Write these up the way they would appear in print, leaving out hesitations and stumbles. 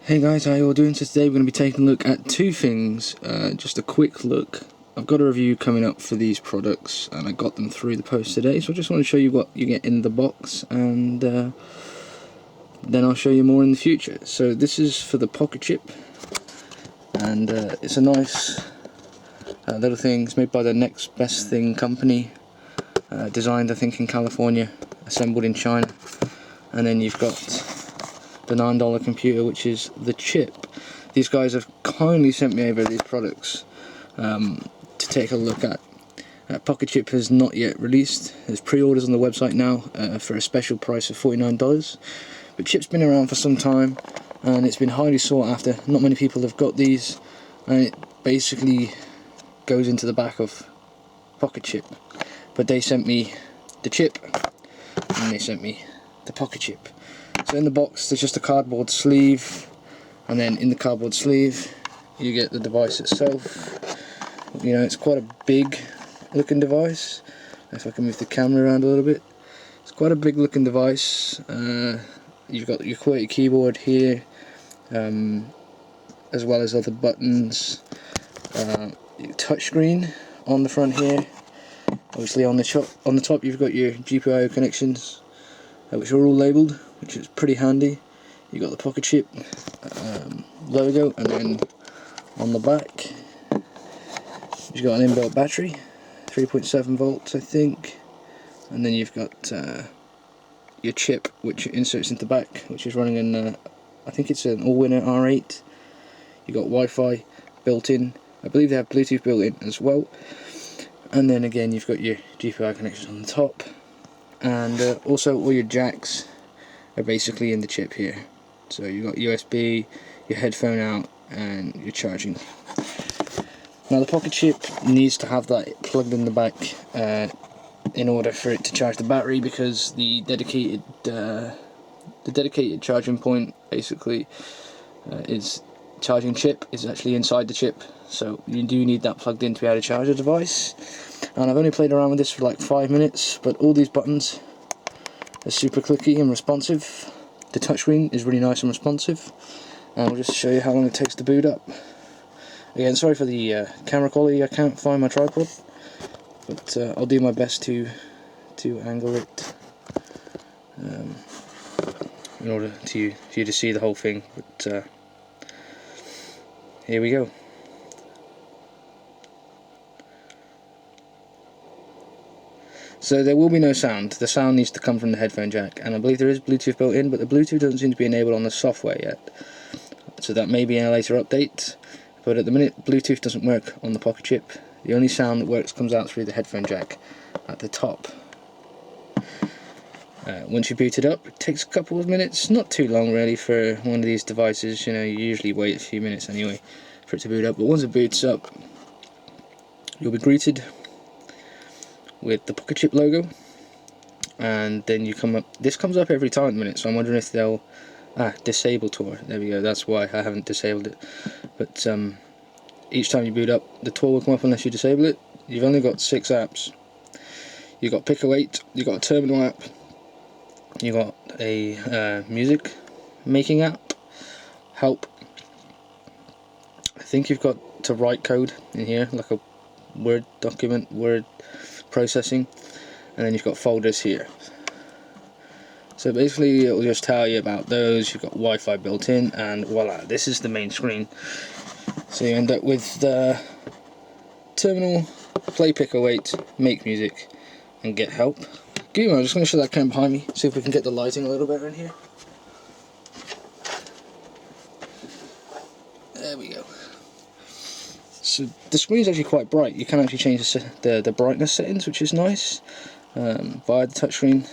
Hey guys, how you all doing? So today we're going to be taking a look at two things. Just a quick look. I've got a review coming up for these products and I got them through the post today, so I just want to show you what you get in the box, and then I'll show you more in the future. So this is for the Pocket Chip, and it's a nice little thing. It's made by the Next Best Thing company, designed I think in California, assembled in China. And then you've got the $9 computer, which is the chip. These guys have kindly sent me over these products to take a look at. Pocket Chip has not yet released. There's pre-orders on the website now for a special price of $49. But Chip's been around for some time and it's been highly sought after. Not many people have got these, and it basically goes into the back of Pocket Chip. But they sent me the chip and they sent me the Pocket Chip. So in the box there's just a cardboard sleeve, and then in the cardboard sleeve you get the device itself. You know, it's quite a big looking device. If I can move the camera around a little bit, it's quite a big looking device. You've got your QWERTY keyboard here, as well as other buttons. Touchscreen on the front here. Obviously on the top you've got your GPIO connections, which are all labelled, which is pretty handy. You got the Pocket Chip logo, and then on the back you've got an inbuilt battery, 3.7 volts I think, and then you've got your chip, which inserts into the back, which is running in I think it's an Allwinner R8. You got Wi-Fi built in. I believe they have Bluetooth built in as well. And then again you've got your GPIO connections on the top, and also all your jacks are basically in the chip here. So you've got USB, your headphone out, and your charging. Now the Pocket Chip needs to have that plugged in the back in order for it to charge the battery, because the dedicated charging point basically is charging chip is actually inside the chip. So you do need that plugged in to be able to charge the device. And I've only played around with this for like 5 minutes, but all these buttons are super clicky and responsive. The touchscreen is really nice and responsive, and I'll just show you how long it takes to boot up. Again, sorry for the camera quality, I can't find my tripod, but I'll do my best to angle it in order for you to see the whole thing. But here we go. So there will be no sound. The sound needs to come from the headphone jack, and I believe there is Bluetooth built in, but the Bluetooth doesn't seem to be enabled on the software yet. So that may be in a later update, but at the minute Bluetooth doesn't work on the Pocket Chip. The only sound that works comes out through the headphone jack at the top. Once you boot it up, it takes a couple of minutes, not too long really for one of these devices. You know, you usually wait a few minutes anyway for it to boot up, but once it boots up you'll be greeted with the Pocket Chip logo, and then you come up. This comes up every time at the minute, so I'm wondering if they'll disable tour. There we go. That's why I haven't disabled it. But each time you boot up, the tour will come up unless you disable it. You've only got 6 apps. You've got Pick 08, you've got a terminal app, you've got a music making app, help. I think you've got to write code in here, like a Word document, Word processing, and then you've got folders here. So basically it will just tell you about those. You've got Wi-Fi built in, and voila, this is the main screen. So you end up with the terminal, play Pick 08, make music, and get help. Give me a moment, I'm just going to show that camera behind me, see if we can get the lighting a little better in here. There we go. So the screen is actually quite bright. You can actually change the brightness settings, which is nice, via the touchscreen.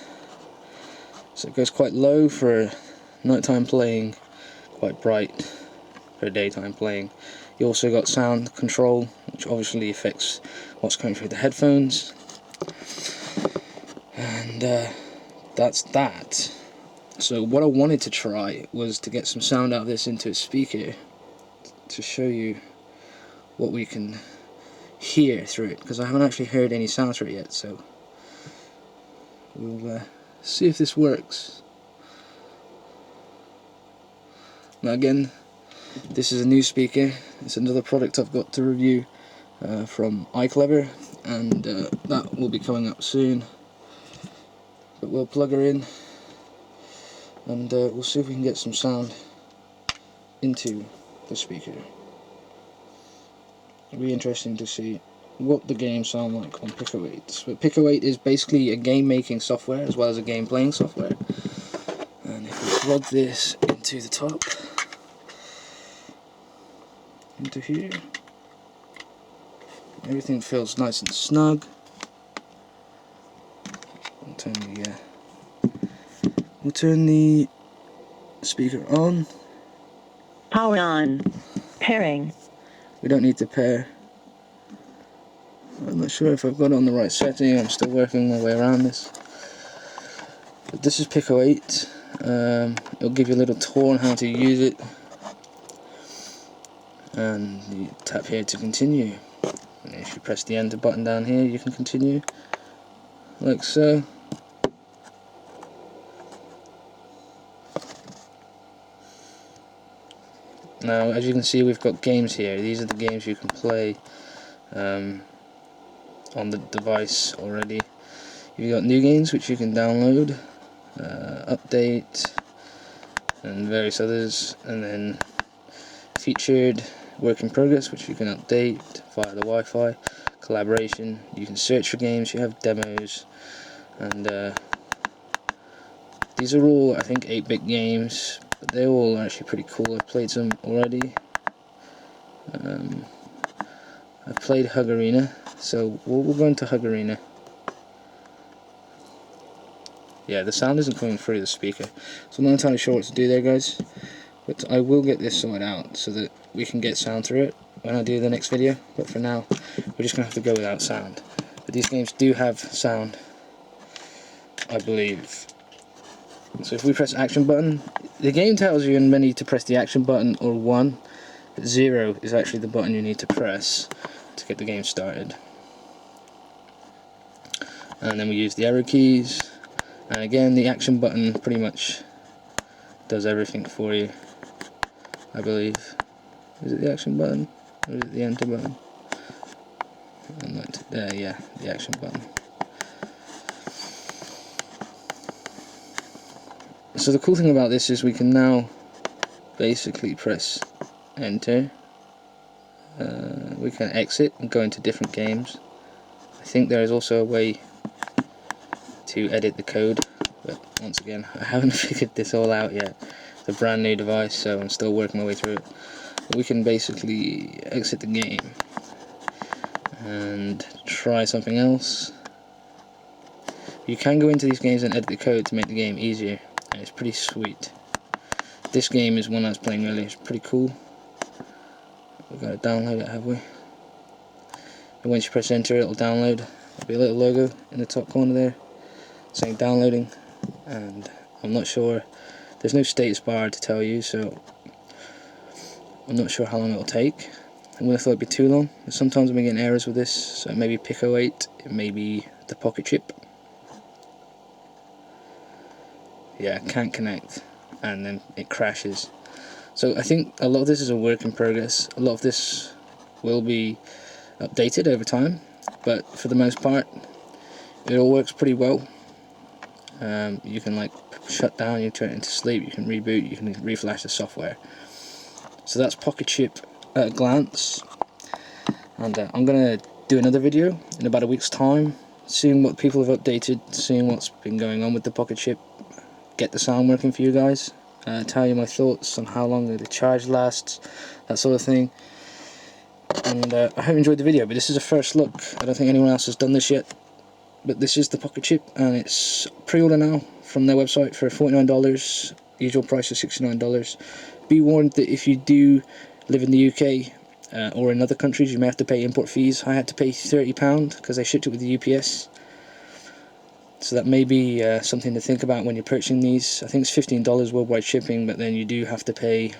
So it goes quite low for nighttime playing, quite bright for daytime playing. You also got sound control, which obviously affects what's coming through the headphones. And that's that. So what I wanted to try was to get some sound out of this into a speaker to show you what we can hear through it, because I haven't actually heard any sounds through it yet, so we'll see if this works. Now again, This is a new speaker. It's another product I've got to review from C.H.I.P, and that will be coming up soon. But we'll plug her in and we'll see if we can get some sound into the speaker. It'll be interesting to see what the games sound like on Pico-8. But Pico-8 is basically a game making software as well as a game playing software. And if we plug this into the top, into here, everything feels nice and snug. We'll turn the speaker on. Power on. Pairing. We don't need to pair. I'm not sure if I've got it on the right setting. I'm still working my way around this. But this is Pico-8. It'll give you a little tour on how to use it. And you tap here to continue. And if you press the enter button down here, you can continue like so. Now, as you can see, we've got games here. These are the games you can play on the device already. You've got new games which you can download, update, and various others, and then featured, work in progress, which you can update via the Wi-Fi, collaboration, you can search for games, you have demos, and these are all, I think, 8-bit games, but they're all actually pretty cool. I've played some already. I've played Hug Arena, so we'll go into Hug Arena. Yeah, the sound isn't coming through the speaker, so I'm not entirely sure what to do there, guys. But I will get this sorted out so that we can get sound through it when I do the next video. But for now, we're just going to have to go without sound. But these games do have sound, I believe. So if we press action button, the game tells you in many to press the action button or 1. 0 is actually the button you need to press to get the game started. And then we use the arrow keys. And again, the action button pretty much does everything for you, I believe. Is it the action button? Or is it the enter button? Yeah, the action button. So the cool thing about this is we can now basically press enter. We can exit and go into different games. I think there is also a way to edit the code, but once again, I haven't figured this all out yet. It's a brand new device, so I'm still working my way through it. But we can basically exit the game and try something else. You can go into these games and edit the code to make the game easier, and it's pretty sweet. This game is one I was playing earlier. It's pretty cool. We've got to download it, have we? And once you press enter, it'll download. There'll be a little logo in the top corner there saying downloading, and I'm not sure, there's no status bar to tell you, so I'm not sure how long it'll take. I would have thought it'd be too long, but sometimes I'm getting errors with this, so it may be Pico-8, it may be the pocket chip. Yeah, can't connect, and then it crashes. So I think a lot of this is a work in progress. A lot of this will be updated over time, but for the most part it all works pretty well. You can like shut down, you turn it into sleep, you can reboot, you can reflash the software. So that's Pocket Chip at a glance, and I'm going to do another video in about a week's time, seeing what people have updated, seeing what's been going on with the Pocket Chip, get the sound working for you guys, tell you my thoughts on how long the charge lasts, that sort of thing. And I hope you enjoyed the video, but this is a first look. I don't think anyone else has done this yet. But this is the Pocket Chip, and it's pre-order now from their website for $49. Usual price is $69. Be warned that if you do live in the UK or in other countries, you may have to pay import fees. I had to pay £30 because they shipped it with the UPS. So that may be something to think about when you're purchasing these. I think it's $15 worldwide shipping, but then you do have to pay,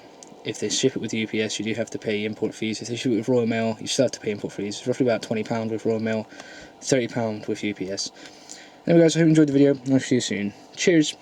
if they ship it with the UPS, you do have to pay import fees. If they ship it with Royal Mail, you still have to pay import fees. It's roughly about £20 with Royal Mail, £30 with UPS. Anyway guys, I hope you enjoyed the video, and I'll see you soon. Cheers!